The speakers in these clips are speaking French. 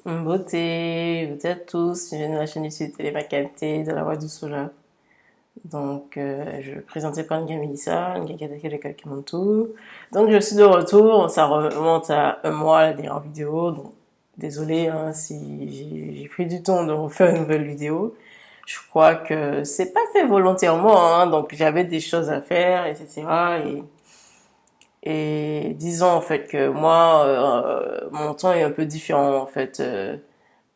Beauté, vous êtes tous, je viens de la chaîne YouTube Télémacanté de la Voix du Soula. Donc, je vais présenter plein de Melissa, une Kakatake de Kakimontu. Donc, je suis de retour, ça remonte à un mois la dernière vidéo. Donc, désolé hein, si j'ai pris du temps de refaire une nouvelle vidéo. Je crois que c'est pas fait volontairement, hein, donc j'avais des choses à faire, etc. Et disons en fait que moi, mon temps est un peu différent en fait.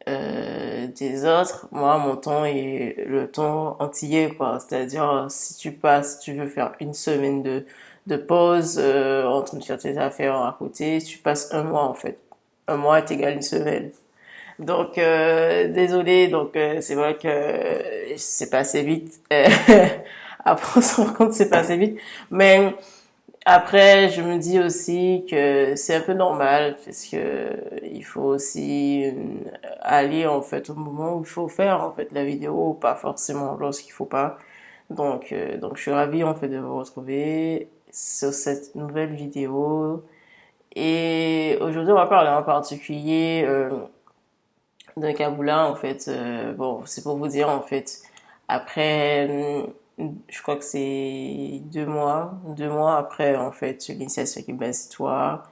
Des autres, moi, mon temps est le temps antillais, quoi. C'est-à-dire, si tu veux faire une semaine de pause, en train de faire tes affaires à côté, tu passes un mois, en fait. Un mois est égal une semaine. Donc, désolé, donc, c'est vrai que c'est passé vite. Après, on se rend compte que c'est passé vite. Mais, après, je me dis aussi que c'est un peu normal parce que il faut aussi aller en fait au moment où il faut faire en fait la vidéo, pas forcément lorsqu'il faut pas. Donc je suis ravie en fait de vous retrouver sur cette nouvelle vidéo. Et aujourd'hui, on va parler en particulier d'un Kaboula en fait. Bon, c'est pour vous dire en fait, après, je crois que c'est 2 mois après en fait l'initiation qui toi.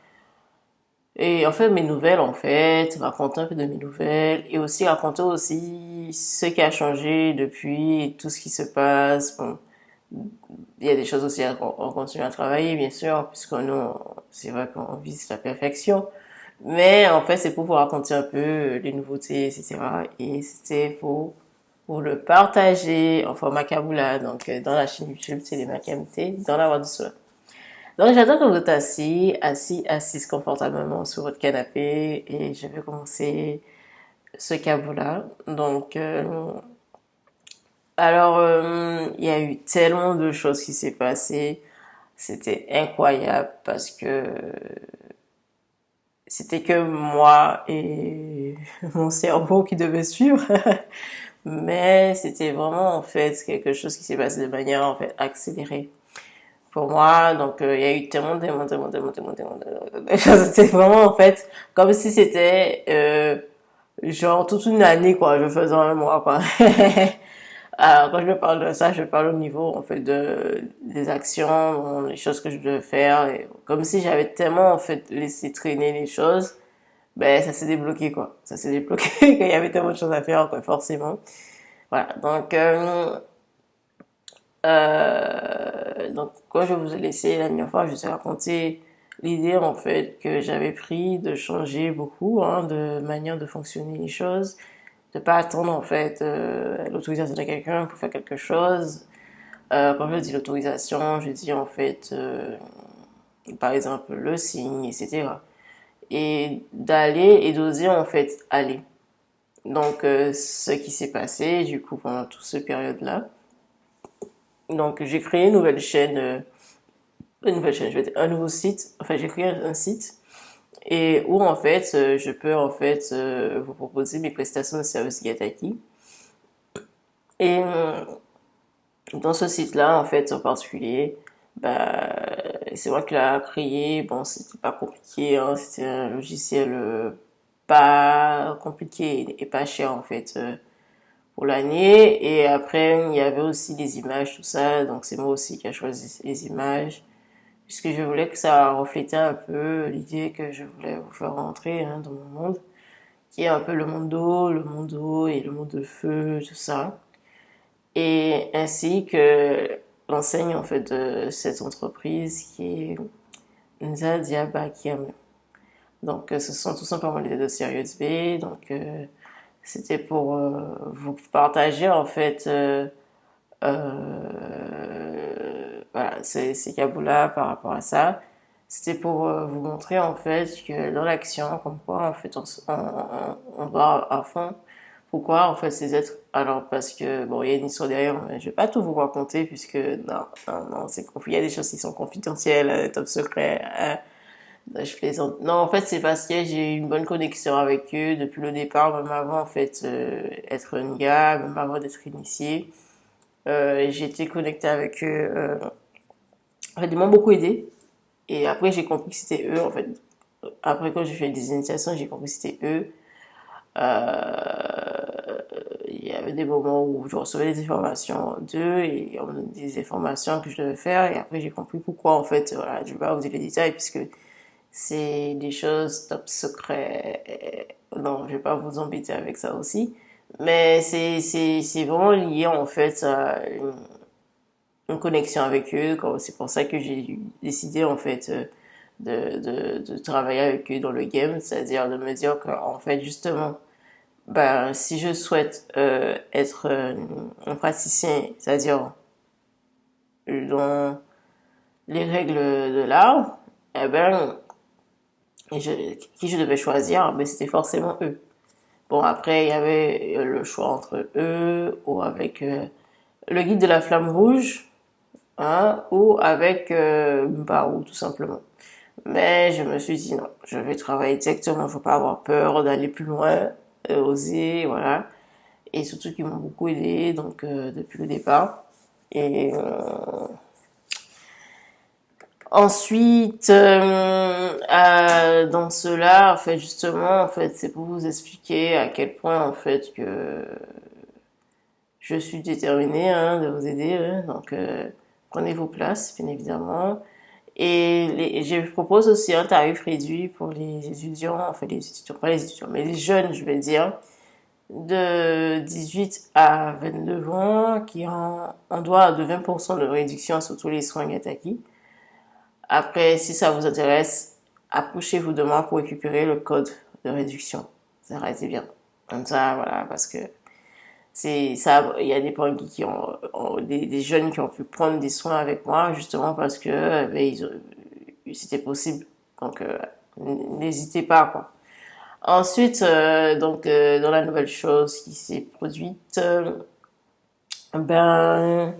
Et en fait, mes nouvelles, en fait, raconter un peu de mes nouvelles et aussi raconter aussi ce qui a changé depuis, tout ce qui se passe. Bon, il y a des choses aussi à on continue à travailler, bien sûr, puisque nous, c'est vrai qu'on vise la perfection. Mais en fait, c'est pour vous raconter un peu les nouveautés, etc. Et c'était pour le partager en format Kaboula, donc dans la chaîne YouTube, c'est les MacMT, dans la voix du soir. Donc j'attends que vous êtes assise confortablement sur votre canapé et je vais commencer ce Kaboula. Donc, il y a eu tellement de choses qui s'est passé, c'était incroyable parce que c'était que moi et mon cerveau qui devaient suivre. Mais c'était vraiment en fait quelque chose qui s'est passé de manière en fait accélérée pour moi. Donc il y a eu tellement de choses. C'était vraiment en fait comme si c'était genre toute une année quoi. Je faisais un mois quoi. Alors quand je parle de ça, je parle au niveau en fait de des actions, les choses que je devais faire. Et comme si j'avais tellement en fait laissé traîner les choses, ben ça s'est débloqué quoi. Ça s'est débloqué qu'il y avait tellement de choses à faire quoi, forcément. Voilà. Donc quand je vous ai laissé la dernière fois, je vous ai raconté l'idée en fait que j'avais pris de changer beaucoup hein, de manière de fonctionner les choses, de pas attendre en fait l'autorisation de quelqu'un pour faire quelque chose. Quand je dis l'autorisation, je dis en fait par exemple le signe, etc. Et d'aller et d'oser en fait aller. Donc ce qui s'est passé du coup pendant toute cette période-là. Donc j'ai créé une nouvelle chaîne, je vais dire un nouveau site. Enfin, j'ai créé un site et où en fait, je peux en fait vous proposer mes prestations de services Gataki. Et dans ce site-là, en fait, en particulier, bah, c'est moi qui l'ai créé. Bon, c'était pas compliqué, hein, c'était un logiciel pas compliqué et pas cher en fait pour l'année. Et après, il y avait aussi des images, tout ça. Donc c'est moi aussi qui a choisi les images puisque je voulais que ça reflétait un peu l'idée que je voulais vous faire rentrer hein, dans mon monde, qui est un peu le monde d'eau et le monde de feu, tout ça. Et ainsi que l'enseigne en fait de cette entreprise qui est Nza Diaba Kiam. Donc ce sont tout simplement les dossiers USB. Donc c'était pour vous partager en fait voilà, c'est Kaboula par rapport à ça. C'était pour vous montrer en fait que dans l'action, comme quoi en fait on va à fond. Pourquoi en fait ces êtres alors parce que bon il y a une histoire derrière, mais je vais pas tout vous raconter puisque non c'est il y a des choses qui sont confidentielles, top secret. Je plaisante. Non en fait c'est parce que j'ai eu une bonne connexion avec eux depuis le départ, même avant en fait être une gars, même avant d'être initiée. J'ai été connectée avec eux. En fait, ils m'ont beaucoup aidé. Et après, j'ai compris que c'était eux, en fait. Après, quand j'ai fait des initiations, j'ai compris que c'était eux. Il y avait des moments où je recevais des informations d'eux et on me donnait des informations que je devais faire et après j'ai compris pourquoi en fait, voilà, je vais pas vous dire les détails puisque c'est des choses top secret. Non, je vais pas vous embêter avec ça aussi. Mais c'est vraiment lié en fait à une connexion avec eux. C'est pour ça que j'ai décidé en fait de travailler avec eux dans le game, c'est-à-dire de me dire qu'en fait justement, ben si je souhaite être un praticien, c'est-à-dire dans les règles de l'art, eh ben qui je devais choisir, ben c'était forcément eux. Bon après il y avait le choix entre eux ou avec le guide de la flamme rouge, hein, ou avec Barou tout simplement. Mais je me suis dit non, je vais travailler directement, faut pas avoir peur d'aller plus loin, oser, voilà. Et surtout qu'ils m'ont beaucoup aidé, donc depuis le départ. Et ensuite, dans cela, en fait, justement, en fait, c'est pour vous expliquer à quel point, en fait, que je suis déterminée hein, de vous aider. Hein, donc, prenez vos places, bien évidemment. Et je propose aussi un tarif réduit pour les étudiants, enfin les étudiants, pas les étudiants, mais les jeunes, je vais dire, de 18 à 29 ans, qui ont un droit de 20% de réduction sur tous les soins Gataki. Après, si ça vous intéresse, approchez-vous de moi pour récupérer le code de réduction. Ça reste bien. Comme ça, voilà, parce que c'est ça, il y a des parents qui ont des jeunes qui ont pu prendre des soins avec moi, justement parce que ben, c'était possible. Donc, n'hésitez pas, quoi. Ensuite, dans la nouvelle chose qui s'est produite, ben,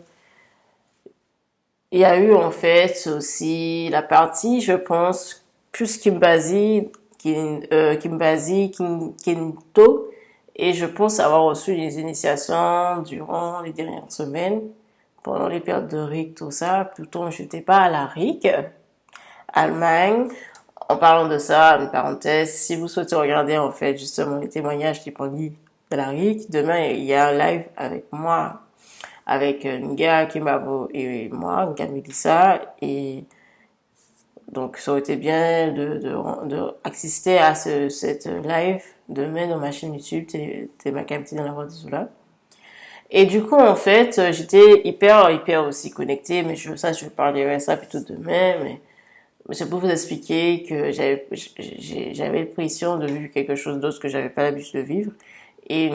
il y a eu en fait aussi la partie, je pense, plus Kimbazi, et je pense avoir reçu des initiations durant les dernières semaines, pendant les périodes de RIC, tout ça. Plutôt, je n'étais pas à la RIC, Allemagne. En parlant de ça, une parenthèse, si vous souhaitez regarder en fait justement les témoignages qui pendent de la RIC, demain il y a un live avec moi, avec Nga Kimabo et moi, Nga Melissa, et donc ça aurait été bien de assister à cette live demain dans ma chaîne YouTube, t'es ma capitale dans la voix de Zoula. Et du coup, en fait, j'étais hyper aussi connectée, mais je parlerai ça plutôt demain, mais c'est pour vous expliquer que j'avais l'impression de vivre quelque chose d'autre que j'avais pas l'habitude de vivre. Et,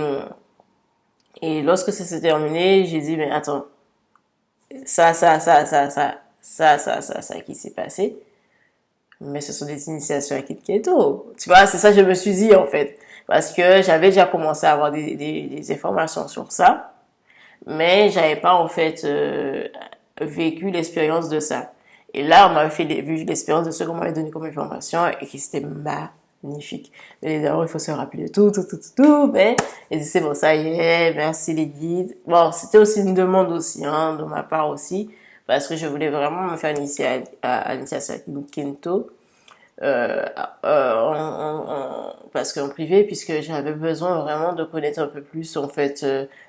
et lorsque ça s'est terminé, j'ai dit, mais attends, ça qui s'est passé. Mais ce sont des initiations à Kit Keto. Tu vois, c'est ça que je me suis dit, en fait. Parce que j'avais déjà commencé à avoir des informations sur ça. Mais j'avais pas, en fait, vécu l'expérience de ça. Et là, on m'avait fait vu l'expérience de ce qu'on m'avait donné comme information et qui c'était magnifique. Mais évidemment, il faut se rappeler de tout, mais, et c'est bon, ça y est, merci les guides. Bon, c'était aussi une demande aussi, hein, de ma part aussi, parce que je voulais vraiment me faire initier à l'initiation Kinto, parce qu'en privé, puisque j'avais besoin vraiment de connaître un peu plus, en fait,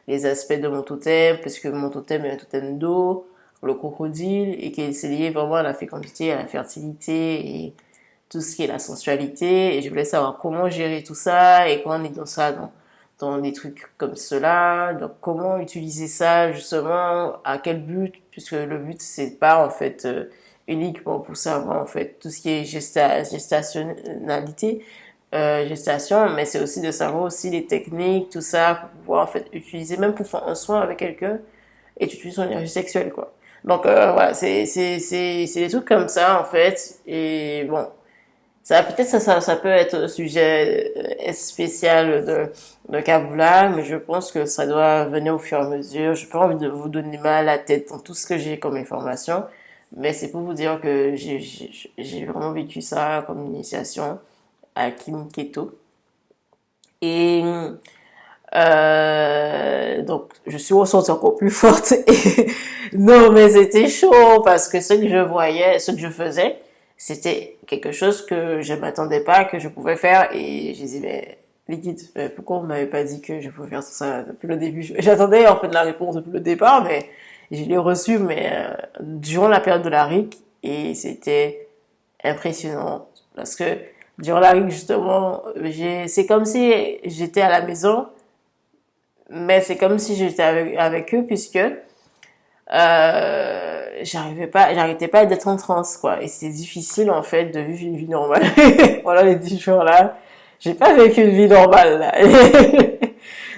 les aspects de mon totem, puisque mon totem est un totem d'eau, le crocodile, et qui est lié vraiment à la fécondité, à la fertilité, et tout ce qui est la sensualité, et je voulais savoir comment gérer tout ça, et quand on est dans ça, dans des trucs comme cela, donc comment utiliser ça, justement, à quel but, puisque le but, c'est pas, en fait, uniquement pour savoir, en fait, tout ce qui est gestationnalité, gestation, mais c'est aussi de savoir aussi les techniques, tout ça, pour pouvoir, en fait, utiliser, même pour faire un soin avec quelqu'un, et tu utilises son énergie sexuelle, quoi. Donc, voilà, c'est des trucs comme ça, en fait, et bon, peut-être ça peut être un sujet spécial de Kaboula, mais je pense que ça doit venir au fur et à mesure. J'ai pas envie de vous donner mal à la tête dans tout ce que j'ai comme information, mais c'est pour vous dire que j'ai vraiment vécu ça comme initiation à Kim Keto. Et donc je suis ressortie encore plus forte. Et non, mais c'était chaud parce que ce que je voyais, ce que je faisais, c'était quelque chose que je m'attendais pas que je pouvais faire et je disais mais liquide. Mais pourquoi on m'avait pas dit que je pouvais faire tout ça depuis le début? J'attendais en fait la réponse depuis le départ, mais je l'ai reçue mais durant la période de la RIC et c'était impressionnant parce que durant la RIC justement, c'est comme si j'étais à la maison, mais c'est comme si j'étais avec eux puisque j'arrêtais pas d'être en transe, quoi. Et c'est difficile, en fait, de vivre une vie normale. Voilà, les 10 jours là. J'ai pas vécu une vie normale, là.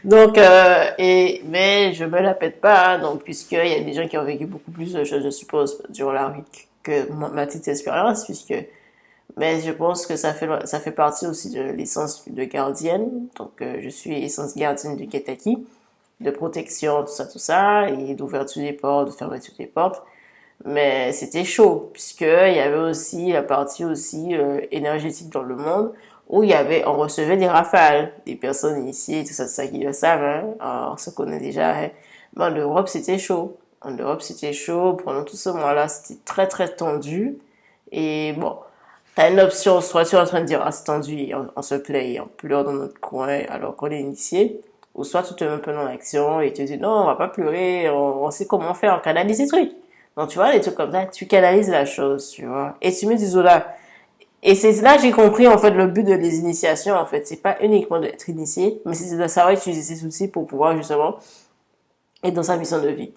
Donc, mais je me la pète pas, hein, donc, puisqu'il y a des gens qui ont vécu beaucoup plus de choses, je suppose, durant la vie que ma petite expérience, puisque, mais je pense que ça fait partie aussi de l'essence de gardienne. Donc, je suis essence gardienne du Kentucky, de protection, tout ça, et d'ouverture des portes, de fermeture des portes. Mais c'était chaud, puisque il y avait aussi la partie aussi énergétique dans le monde, où on recevait des rafales, des personnes initiées, tout ça qui le savent, hein. Alors, on se connaît déjà, hein. Mais en Europe, c'était chaud. En Europe, c'était chaud. Pendant tout ce mois-là, c'était très, très tendu. Et bon, t'as une option, soit tu es en train de dire, ah, c'est tendu, et on se plaît, et on pleure dans notre coin, alors qu'on est initié. Ou soit tu te mets un peu dans l'action et tu te dis, non, on va pas pleurer, on sait comment faire, on canalise ces trucs. Donc, tu vois, les trucs comme ça, tu canalises la chose, tu vois. Et tu me dis, Zola. Et c'est là que j'ai compris, en fait, le but de les initiations, en fait. C'est pas uniquement d'être initié, mais c'est de savoir utiliser ces outils pour pouvoir, justement, être dans sa mission de vie.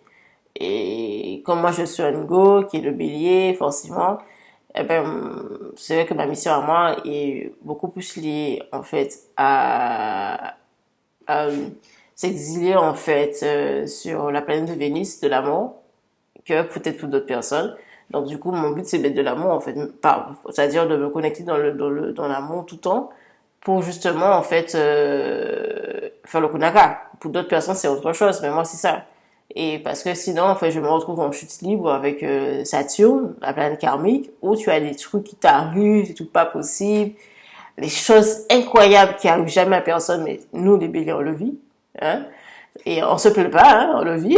Et comme moi, je suis un go, qui est le bélier, forcément, eh ben, c'est vrai que ma mission à moi est beaucoup plus liée, en fait, à s'exiler, en fait, sur la planète de Vénus, de l'amour, que peut-être pour d'autres personnes. Donc du coup, mon but c'est d'être de l'amour en fait, c'est-à-dire de me connecter dans l'amour tout le temps pour justement en fait faire le kunaka. Pour d'autres personnes c'est autre chose, mais moi c'est ça. Et parce que sinon en fait je me retrouve en chute libre avec Saturne, la planète karmique, où tu as des trucs qui t'arrivent, c'est tout pas possible, les choses incroyables qui arrivent jamais à personne, mais nous les béliers on le vit, hein. Et on se plaît pas, hein, on le vit.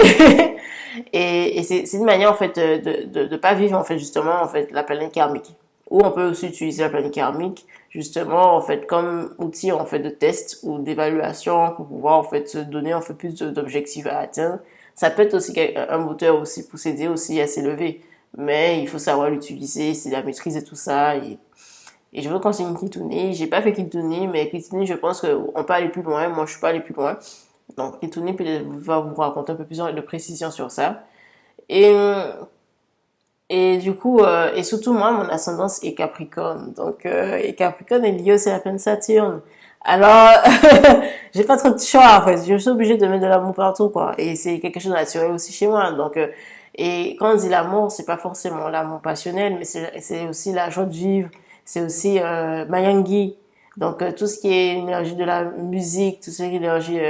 Et c'est une manière en fait de pas vivre en fait justement en fait la planète karmique. Ou on peut aussi utiliser la planète karmique justement en fait comme outil en fait de test ou d'évaluation pour pouvoir en fait se donner en fait plus d'objectifs à atteindre. Ça peut être aussi un moteur aussi pour s'aider aussi à s'élever, mais il faut savoir l'utiliser, c'est la maîtrise et tout ça. Et je veux continuer Kituni. J'ai pas fait Kituni, mais Kituni, je pense qu'on peut aller plus loin. Moi, je suis pas allé plus loin. Donc, Kituni peut-être va vous raconter un peu plus de précision sur ça. Et, et du coup, et surtout moi, mon ascendance est Capricorne. Donc, et Capricorne est lié aussi à la planète Saturne. Alors, j'ai pas trop de choix, en fait. Je suis obligée de mettre de l'amour partout, quoi. Et c'est quelque chose de naturel aussi chez moi. Donc, et quand on dit l'amour, c'est pas forcément l'amour passionnel, mais c'est aussi la joie de vivre. C'est aussi, Mayangi. Donc, tout ce qui est énergie de la musique, tout ce qui est énergie,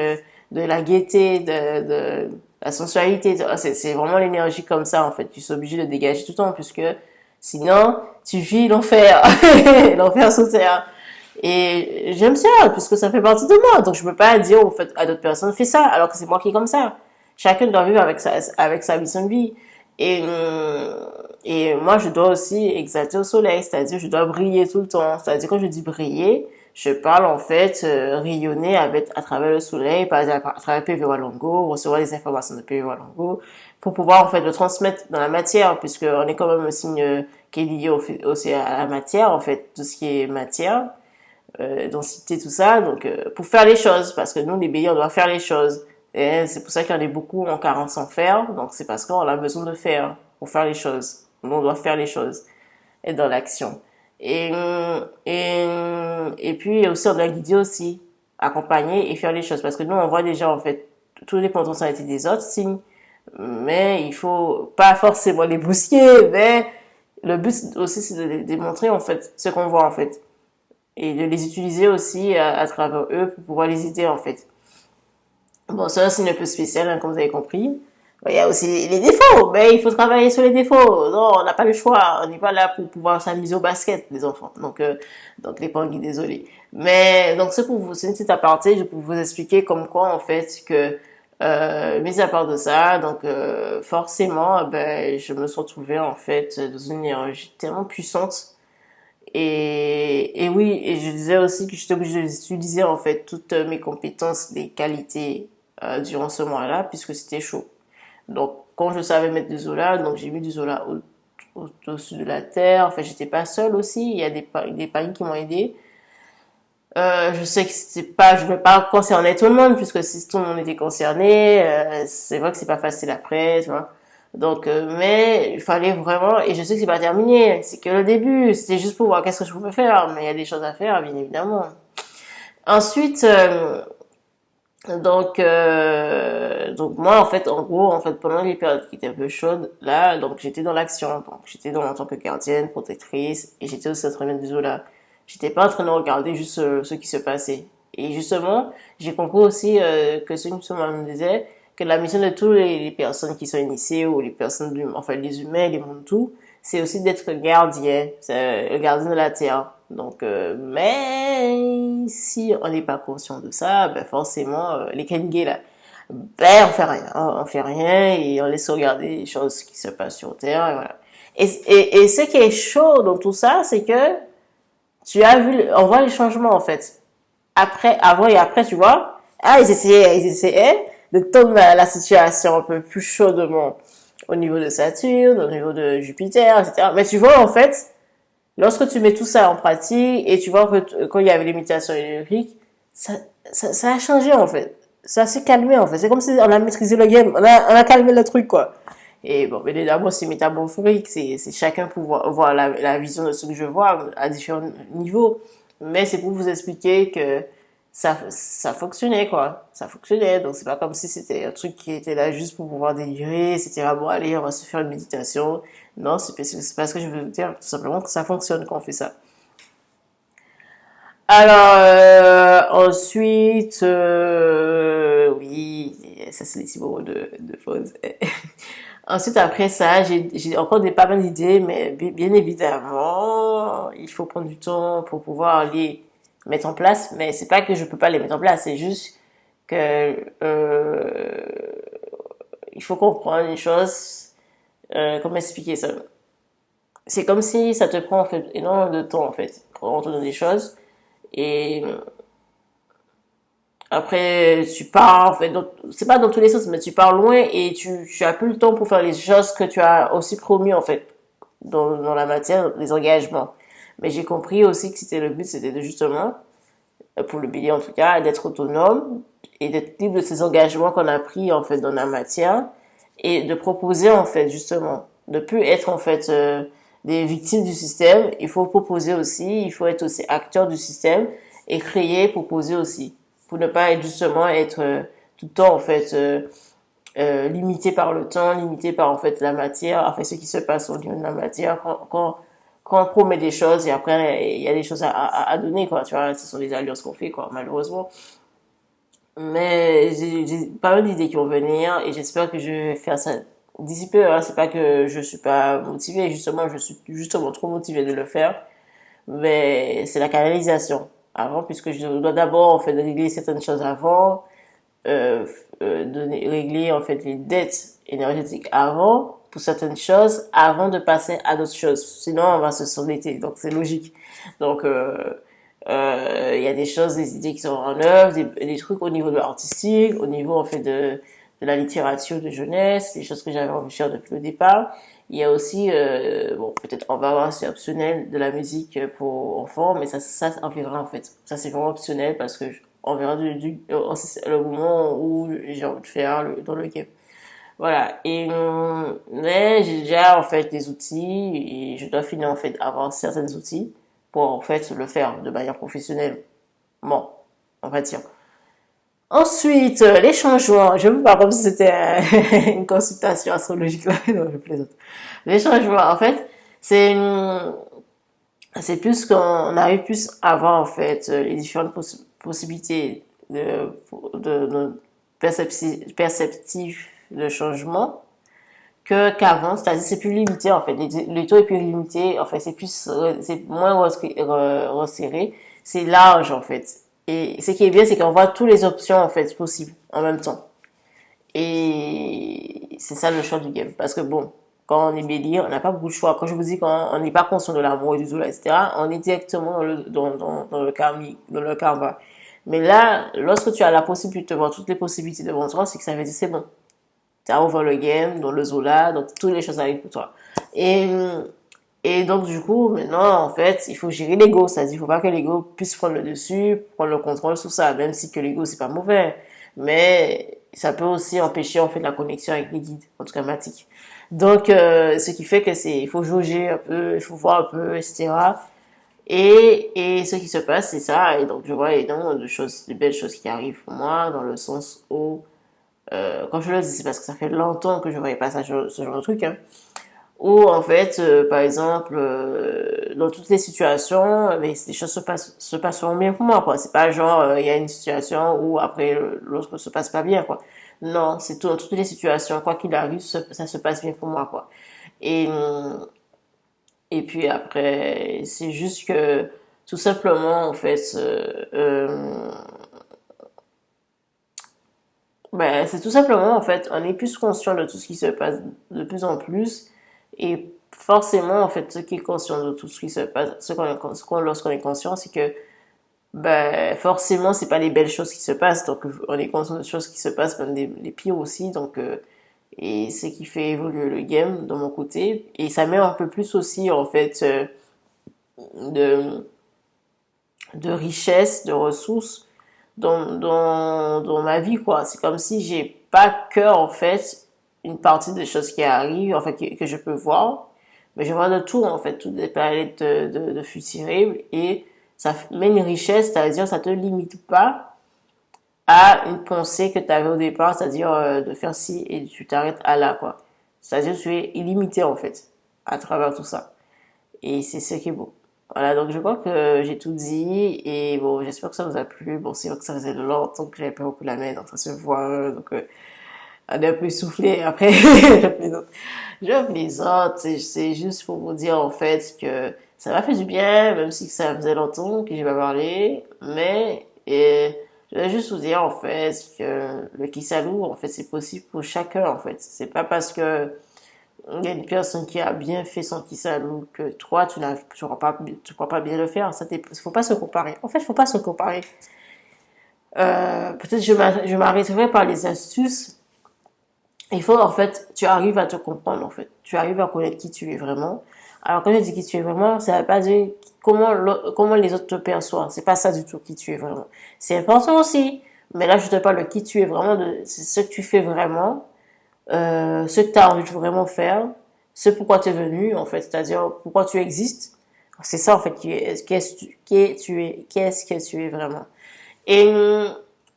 de la gaieté, de la sensualité, c'est vraiment l'énergie comme ça en fait. Tu es obligé de dégager tout le temps puisque sinon tu vis l'enfer, l'enfer sous terre. Et j'aime ça puisque ça fait partie de moi. Donc je peux pas dire au fait à d'autres personnes fais ça alors que c'est moi qui est comme ça. Chacun doit vivre avec sa mission de vie. Et et moi je dois aussi exalter au soleil, c'est-à-dire je dois briller tout le temps. C'est-à-dire quand je dis briller, je parle en fait rayonner à travers le soleil, par exemple à travers PV Walongo, recevoir les informations de PV Walongo, pour pouvoir en fait le transmettre dans la matière, puisque on est quand même un signe qui est lié aussi à la matière, en fait, tout ce qui est matière, densité, tout ça, donc pour faire les choses, parce que nous les béliers on doit faire les choses. Et c'est pour ça qu'il y en a beaucoup en carence en fer, donc c'est parce qu'on a besoin de faire pour faire les choses. On doit faire les choses et dans l'action. Et, et puis aussi, on doit guider aussi, accompagner et faire les choses. Parce que nous, on voit déjà, en fait, toutes les potentialités des autres signes. Mais il faut pas forcément les bousquer, mais le but aussi, c'est de démontrer, en fait, ce qu'on voit, en fait. Et de les utiliser aussi à travers eux pour pouvoir les aider, en fait. Bon, c'est un signe un peu spécial, hein, comme vous avez compris. Il y a aussi les défauts, mais il faut travailler sur les défauts. Non, on n'a pas le choix. On n'est pas là pour pouvoir s'amuser au basket, les enfants. Donc les pangui, désolé. Mais, donc c'est une petite aparté, je peux vous expliquer comme quoi, en fait, que, mis à part de ça, donc, forcément, ben, je me suis retrouvée, en fait, dans une énergie tellement puissante Et oui, et je disais aussi que j'étais obligée d'utiliser en fait toutes mes compétences, les qualités durant ce mois-là, puisque c'était chaud. Donc, quand je savais mettre du Zola, donc j'ai mis du Zola au-dessus de la terre. Enfin, j'étais pas seule aussi. Il y a des paris qui m'ont aidé. Je sais que c'était pas, je ne vais pas concerner tout le monde, puisque si tout le monde était concerné, c'est vrai que c'est pas facile après, tu vois. Donc, mais il fallait vraiment, et je sais que c'est pas terminé, c'est que le début, c'était juste pour voir qu'est-ce que je pouvais faire, mais il y a des choses à faire, bien évidemment. Ensuite, donc moi, en fait, en gros, en fait, pendant les périodes qui étaient un peu chaudes, là, donc j'étais dans l'action, donc j'étais dans en tant que gardienne, protectrice, et j'étais aussi en train de mettre du Zola. J'étais pas en train de regarder juste ce qui se passait. Et justement, j'ai compris aussi que ce que me disait, que la mission de toutes les personnes qui sont initiées, ou les personnes, enfin les humains, les mondes tout, c'est aussi d'être gardien, c'est le gardien de la terre. Donc, mais si on n'est pas conscient de ça, ben forcément, les Kenge là, ben on fait rien, on fait rien et on laisse regarder les choses qui se passent sur Terre et voilà. Et ce qui est chaud dans tout ça, c'est que tu as vu, on voit les changements en fait. Après, avant et après, tu vois. Ah, ils essayaient de tomber la situation un peu plus chaudement au niveau de Saturne, au niveau de Jupiter, etc. Mais tu vois en fait, lorsque tu mets tout ça en pratique et tu vois que quand il y avait l'imitation électrique, ça a changé en fait. Ça s'est calmé en fait. C'est comme si on a maîtrisé le game, on a calmé le truc quoi. Et bon, mais évidemment, c'est métamorphorique, c'est chacun pour voir la vision de ce que je vois à différents niveaux. Mais c'est pour vous expliquer que ça fonctionnait, quoi. Ça fonctionnait. Donc, c'est pas comme si c'était un truc qui était là juste pour pouvoir délirer. C'était, ah bon, allez, on va se faire une méditation. Non, c'est parce que je veux dire tout simplement que ça fonctionne quand on fait ça. Alors, ensuite, oui, ça c'est les 6 mots de pause. Ensuite, après ça, j'ai encore pas mal d'idées, mais bien évidemment, il faut prendre du temps pour pouvoir les mettre en place. Mais c'est pas que je peux pas les mettre en place, c'est juste que il faut comprendre les choses. Comment expliquer ça? C'est comme si ça te prend en fait énormément de temps en fait pour entendre des choses. Et après, tu pars, en fait, c'est pas dans tous les sens, mais tu pars loin et tu as plus le temps pour faire les choses que tu as aussi promis, en fait, dans la matière, les engagements. Mais j'ai compris aussi que c'était le but, c'était de justement, pour le billet en tout cas, d'être autonome et d'être libre de ces engagements qu'on a pris, en fait, dans la matière et de proposer, en fait, justement, de plus être, en fait, des victimes du système. Il faut proposer aussi, il faut être aussi acteur du système et créer, proposer aussi pour ne pas être justement être tout le temps en fait limité par le temps, limité par en fait la matière, enfin ce qui se passe au niveau de la matière quand on promet des choses et après il y a des choses à donner quoi, tu vois, ce sont des alliances qu'on fait quoi, malheureusement. Mais j'ai pas mal d'idées qui vont venir et j'espère que je vais faire ça d'ici peu. Hein. C'est pas que je suis pas motivée, justement, je suis justement trop motivée de le faire. Mais c'est la canalisation avant, puisque je dois d'abord en fait régler certaines choses avant, régler en fait les dettes énergétiques avant pour certaines choses, avant de passer à d'autres choses. Sinon, on va se s'endetter. Donc, c'est logique. Donc, il y a des choses, des idées qui sont en œuvre, des trucs au niveau de l'artistique, au niveau en fait de la littérature de jeunesse, des choses que j'avais envie de faire depuis le départ. Il y a aussi, bon, peut-être on va voir, c'est optionnel, de la musique pour enfants, mais ça on verra en fait. Ça c'est vraiment optionnel parce que on verra le moment où j'ai envie de faire dans le game. Voilà. Et, mais j'ai déjà en fait des outils et je dois finir en fait avoir certains outils pour en fait le faire de manière professionnelle. Bon, on va dire. Ensuite, les changements. Je ne veux pas comme si c'était une consultation astrologique. Non, je plaisante. Les changements, en fait, c'est c'est plus qu'on arrive plus à voir en fait les différentes possibilités de perceptifs de changement qu'avant, c'est-à-dire c'est plus limité en fait, le taux est plus limité, en fait c'est plus c'est moins resserré, c'est large en fait. Et ce qui est bien, c'est qu'on voit toutes les options en fait possibles en même temps. Et c'est ça le choix du game, parce que bon, quand on est bélier, on n'a pas beaucoup de choix. Quand je vous dis qu'on n'est pas conscient de l'amour et du tout, etc., on est directement dans le karmique, dans le karma. Mais là, lorsque tu as la possibilité de voir toutes les possibilités devant toi, c'est que ça veut dire c'est bon. Tu as ouvert le game, dans le Zola, donc toutes les choses arrivent pour toi. Et, et donc, du coup, maintenant, en fait, il faut gérer l'ego. C'est-à-dire, il faut pas que l'ego puisse prendre le dessus, prendre le contrôle sur ça, même si que l'ego, c'est pas mauvais. Mais ça peut aussi empêcher, en fait, la connexion avec les guides, en tout cas, matique. Donc, ce qui fait que il faut jauger un peu, il faut voir un peu, etc. Et ce qui se passe, c'est ça. Et donc, je vois énormément de belles choses qui arrivent pour moi, dans le sens où, quand je le dis, c'est parce que ça fait longtemps que je voyais pas ce genre de truc, hein. Où, en fait, par exemple, dans toutes les situations, les choses se passeront bien pour moi, quoi. C'est pas genre, il y a une situation où après, l'autre se passe pas bien, quoi. Non, c'est tout, dans toutes les situations, quoi qu'il arrive, ça se passe bien pour moi, quoi. Et, et puis après, c'est juste que, tout simplement, en fait, ben, c'est tout simplement, en fait, on est plus conscient de tout ce qui se passe de plus en plus. Et forcément, en fait, ce qui est conscient de tout ce qui se passe, lorsqu'on est conscient, c'est que, ben, forcément, c'est pas les belles choses qui se passent. Donc, on est conscient de choses qui se passent, même les pires aussi. Donc, et c'est ce qui fait évoluer le game de mon côté. Et ça met un peu plus aussi, en fait, de, de richesse, de ressources dans ma vie, quoi. C'est comme si j'ai pas cœur, en fait, une partie des choses qui arrivent, en fait, que je peux voir. Mais je vois de tout, en fait, toutes des palettes de futuribles et ça met une richesse, c'est-à-dire ça te limite pas à une pensée que tu avais au départ, c'est-à-dire de faire ci et tu t'arrêtes à là, quoi. C'est-à-dire que tu es illimité, en fait, à travers tout ça. Et c'est ce qui est beau. Voilà, donc je crois que j'ai tout dit et bon, j'espère que ça vous a plu. Bon, c'est vrai que ça faisait longtemps que j'avais pas beaucoup la main entre se voir, donc on est un peu soufflé après. Je plaisante. Je plaisante, c'est juste pour vous dire en fait que ça m'a fait du bien, même si ça faisait longtemps que j'ai pas parlé, mais je vais juste vous dire en fait que le Kisalou, en fait, c'est possible pour chacun en fait. C'est pas parce que il y a une personne qui a bien fait son Kisalou que toi tu crois pas bien le faire. Faut pas se comparer. En fait, faut pas se comparer. Peut-être je m'arrêterai par les astuces. Il faut en fait, tu arrives à te comprendre en fait. Tu arrives à connaître qui tu es vraiment. Alors quand je dis qui tu es vraiment, ça veut pas dire comment les autres te perçoivent. C'est pas ça du tout qui tu es vraiment. C'est important aussi, mais là je te parle de qui tu es vraiment, c'est ce que tu fais vraiment, ce que tu as envie de vraiment faire, ce pourquoi tu es venu en fait, c'est-à-dire pourquoi tu existes. C'est ça en fait qu'est-ce que tu es vraiment. Et,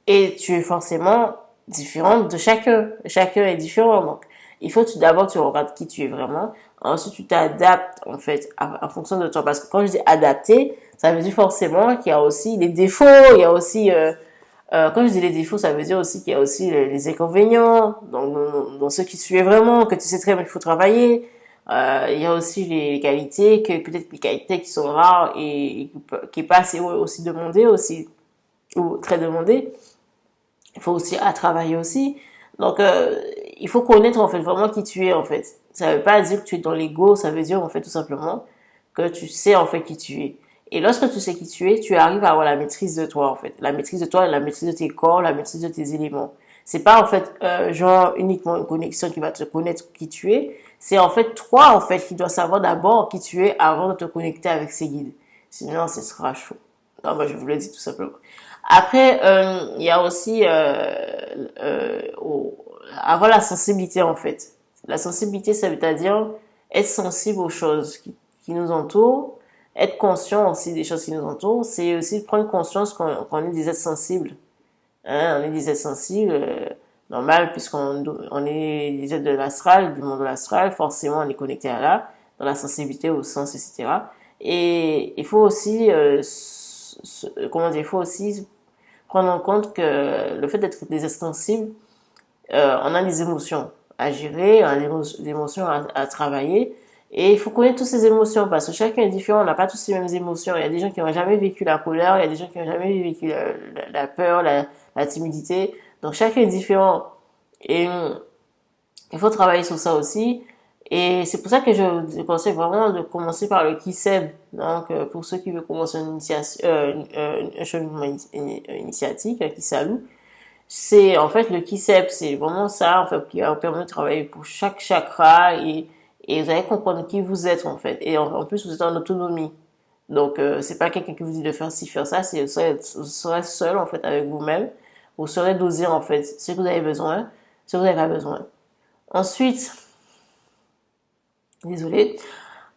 et tu es forcément différente de chacun. Chacun est différent. Donc, il faut d'abord tu regardes qui tu es vraiment. Ensuite, tu t'adaptes, en fait, en fonction de toi. Parce que quand je dis adapter, ça veut dire forcément qu'il y a aussi les défauts, il y a aussi, quand je dis les défauts, ça veut dire aussi qu'il y a aussi les inconvénients dans ce qui tu es vraiment, que tu sais très bien qu'il faut travailler. Il y a aussi les qualités, que peut-être les qualités qui sont rares et qui est pas assez aussi demandées aussi, ou très demandées. Il faut aussi à travailler aussi. Donc, il faut connaître en fait vraiment qui tu es en fait. Ça veut pas dire que tu es dans l'ego, ça veut dire en fait tout simplement que tu sais en fait qui tu es. Et lorsque tu sais qui tu es, tu arrives à avoir la maîtrise de toi en fait. La maîtrise de toi, la maîtrise de tes corps, la maîtrise de tes éléments. C'est pas en fait genre uniquement une connexion qui va te connaître qui tu es. C'est en fait toi en fait qui dois savoir d'abord qui tu es avant de te connecter avec ces guides. Sinon, ce sera chaud. Non, moi je vous le dis tout simplement. Après, il y a aussi avoir la sensibilité en fait. La sensibilité, ça veut dire être sensible aux choses qui nous entourent, être conscient aussi des choses qui nous entourent. C'est aussi prendre conscience qu'on est des êtres sensibles. Hein, on est des êtres sensibles, normal, puisqu'on est des êtres de l'astral, du monde de l'astral. Forcément, on est connecté à là, dans la sensibilité, au sens, etc. Et il faut aussi, comment dire, il faut aussi prendre en compte que le fait d'être des êtres sensibles, on a des émotions à gérer, on a des émotions à travailler. Et il faut connaître toutes ces émotions parce que chacun est différent, on n'a pas tous les mêmes émotions. Il y a des gens qui n'ont jamais vécu la colère, il y a des gens qui n'ont jamais vécu la peur, la timidité. Donc chacun est différent. Et il faut travailler sur ça aussi. Et c'est pour ça que je vous conseille vraiment de commencer par le KISEB. Donc, pour ceux qui veulent commencer une initiation, un cheminement initiatique, un KISALU, c'est en fait le KISEB, c'est vraiment ça en fait qui va vous permettre de travailler pour chaque chakra et vous allez comprendre qui vous êtes en fait. Et en plus, vous êtes en autonomie. Donc, c'est pas quelqu'un qui vous dit de faire ci, faire ça, c'est vous serez seul en fait avec vous-même. Vous saurez doser en fait ce que vous avez besoin, ce que vous n'avez pas besoin. Ensuite, désolé.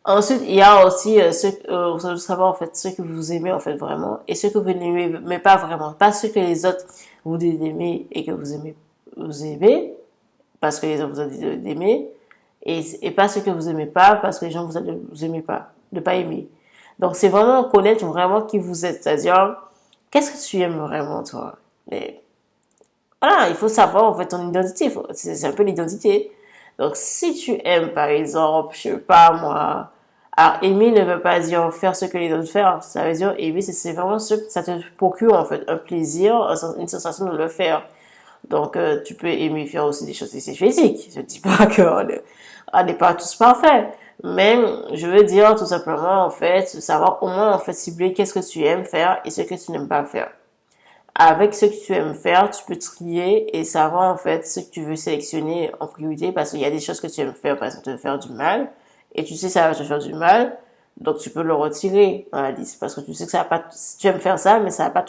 Ensuite, il y a aussi vous allez savoir en fait ce que vous aimez en fait vraiment et ce que vous n'aimez mais pas vraiment, pas ce que les autres vous disent d'aimer et que vous aimez parce que les autres vous ont dit d'aimer et pas ce que vous aimez pas parce que les gens vous aimez pas, de pas aimer. Donc c'est vraiment connaître vraiment qui vous êtes, c'est-à-dire qu'est-ce que tu aimes vraiment toi. Et voilà, il faut savoir en fait ton identité, c'est un peu l'identité. Donc si tu aimes par exemple, je sais pas moi, alors aimer ne veut pas dire faire ce que les autres font, ça veut dire aimer c'est vraiment ce que ça te procure en fait un plaisir, une sensation de le faire. Donc tu peux aimer faire aussi des choses physiques. Je dis pas qu'on n'est pas tous parfaits, mais je veux dire tout simplement en fait savoir au moins en fait cibler qu'est-ce que tu aimes faire et ce que tu n'aimes pas faire. Avec ce que tu aimes faire, tu peux trier et savoir en fait ce que tu veux sélectionner en priorité parce qu'il y a des choses que tu aimes faire, par exemple te faire du mal, et tu sais que ça va te faire du mal, donc tu peux le retirer dans la liste parce que tu sais que ça va pas, tu aimes faire ça, mais ça va pas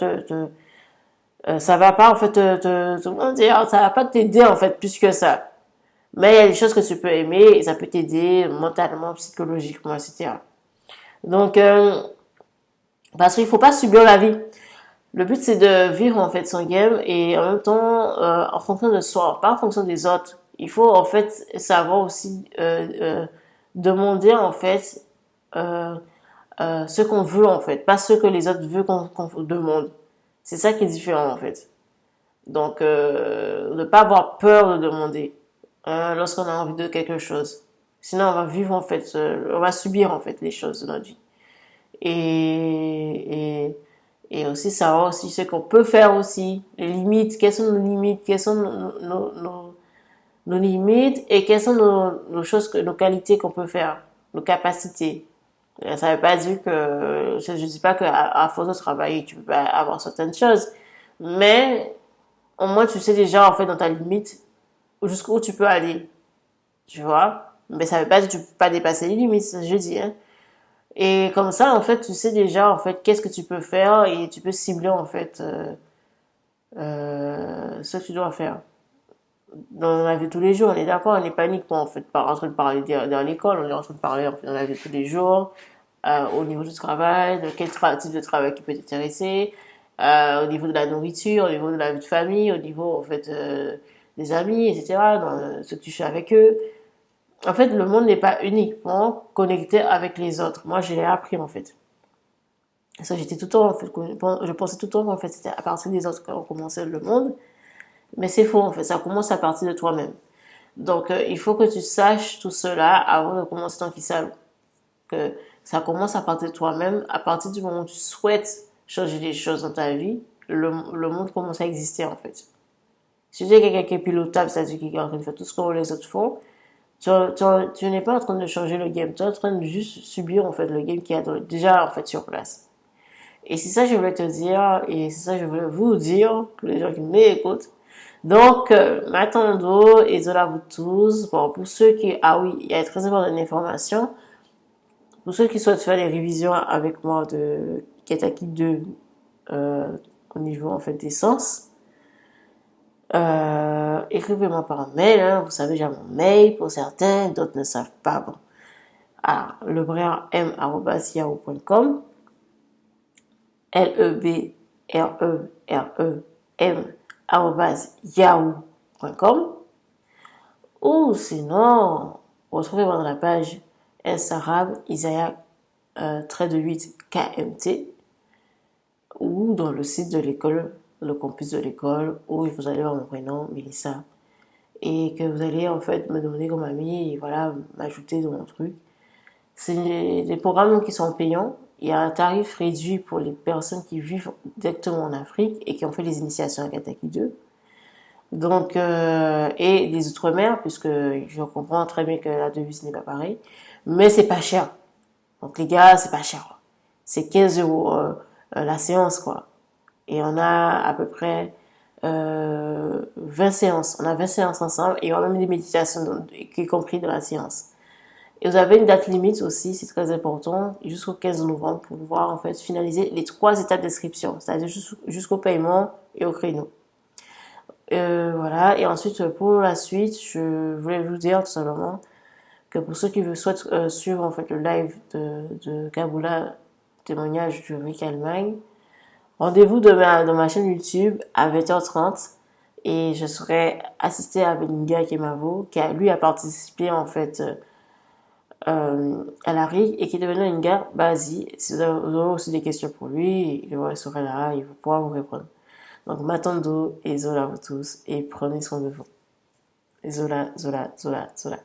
ça va pas en fait comment dire, ça va pas t'aider en fait plus que ça. Mais il y a des choses que tu peux aimer et ça peut t'aider mentalement, psychologiquement, etc. Donc parce qu'il faut pas subir la vie. Le but, c'est de vivre en fait son game et en même temps en fonction de soi, pas en fonction des autres. Il faut en fait savoir aussi demander en fait euh, ce qu'on veut en fait, pas ce que les autres veulent qu'on demande. C'est ça qui est différent en fait. Donc, ne pas avoir peur de demander lorsqu'on a envie de quelque chose. Sinon, on va vivre en fait, on va subir en fait les choses de notre vie. Et aussi savoir aussi ce qu'on peut faire aussi, les limites, quelles sont nos limites, quelles sont nos limites et quelles sont nos choses, nos qualités qu'on peut faire, nos capacités. Ça veut pas dire que, je dis pas qu'à force de travailler, tu peux pas avoir certaines choses, mais au moins tu sais déjà en fait dans ta limite jusqu'où tu peux aller, tu vois. Mais ça veut pas dire que tu peux pas dépasser les limites, je dis, hein. Et comme ça, en fait, tu sais déjà, en fait, qu'est-ce que tu peux faire et tu peux cibler, en fait, ce que tu dois faire. Dans la vie de tous les jours, on est d'accord, on n'est pas uniquement, en fait, pas en train de parler dans l'école, on est en train de parler, en fait, dans la vie de tous les jours, au niveau du travail, de quel type de travail qui peut t'intéresser, au niveau de la nourriture, au niveau de la vie de famille, au niveau, en fait, des amis, etc., dans ce que tu fais avec eux. En fait, le monde n'est pas uniquement connecté avec les autres. Moi, je l'ai appris, en fait. Ça, j'étais tout le temps, en fait, je pensais tout le temps, en fait, c'était à partir des autres qu'on commençait le monde. Mais c'est faux, en fait. Ça commence à partir de toi-même. Donc, il faut que tu saches tout cela avant de commencer ton Kisal. Que ça commence à partir de toi-même. À partir du moment où tu souhaites changer les choses dans ta vie, le monde commence à exister, en fait. Si tu es quelqu'un qui est pilotable, c'est-à-dire qui est en train de faire tout ce que les autres font, tu n'es pas en train de changer le game. Tu es en train de juste subir, en fait, le game qui est déjà, en fait, sur place. Et c'est ça que je voulais te dire, et c'est ça que je voulais vous dire, pour les gens qui m'écoutent. Donc, m'attendons, et cela vous tous. Bon, pour ceux qui, ah oui, il y a très importante information. Pour ceux qui souhaitent faire des révisions avec moi de Ketaki 2, au niveau, en fait, des sens, écrivez-moi par mail, hein, vous savez, j'ai mon mail pour certains, d'autres ne savent pas. Bon. Alors, lebrun@yahoo.com, lebrerem@yahoo.com, ou sinon, retrouvez-moi dans la page Instagram Isaiah trait de 8 KMT, ou dans le site de l'école, le campus de l'école, où vous allez voir mon prénom, Mélissa, et que vous allez en fait me demander comme ami et voilà, m'ajouter dans mon truc. C'est des programmes qui sont payants. Il y a un tarif réduit pour les personnes qui vivent directement en Afrique et qui ont fait les initiations à Kataki 2. Donc, et les outre-mer, puisque je comprends très bien que la devise n'est pas pareille, mais c'est pas cher. Donc les gars, c'est pas cher. C'est 15 euros la séance, quoi. Et on a à peu près 20 séances. On a 20 séances ensemble et on a même des méditations qui est compris dans la séance. Et vous avez une date limite aussi, c'est très important, jusqu'au 15 novembre pour pouvoir en fait finaliser les 3 étapes d'inscription, c'est-à-dire jusqu'au paiement et au créneau. Voilà, et ensuite pour la suite, je voulais vous dire tout simplement que pour ceux qui souhaitent suivre en fait le live de Kaboula, témoignage du Rick Allemagne, rendez-vous demain dans ma chaîne YouTube à 20h30 et je serai assistée avec Nga Kemavo qui lui a participé en fait à la RIG et qui est devenu une gare basique. Si vous avez aussi des questions pour lui, il sera là, il va pouvoir vous répondre. Donc, Matando et Zola vous tous et prenez soin de vous. Et Zola, Zola, Zola, Zola.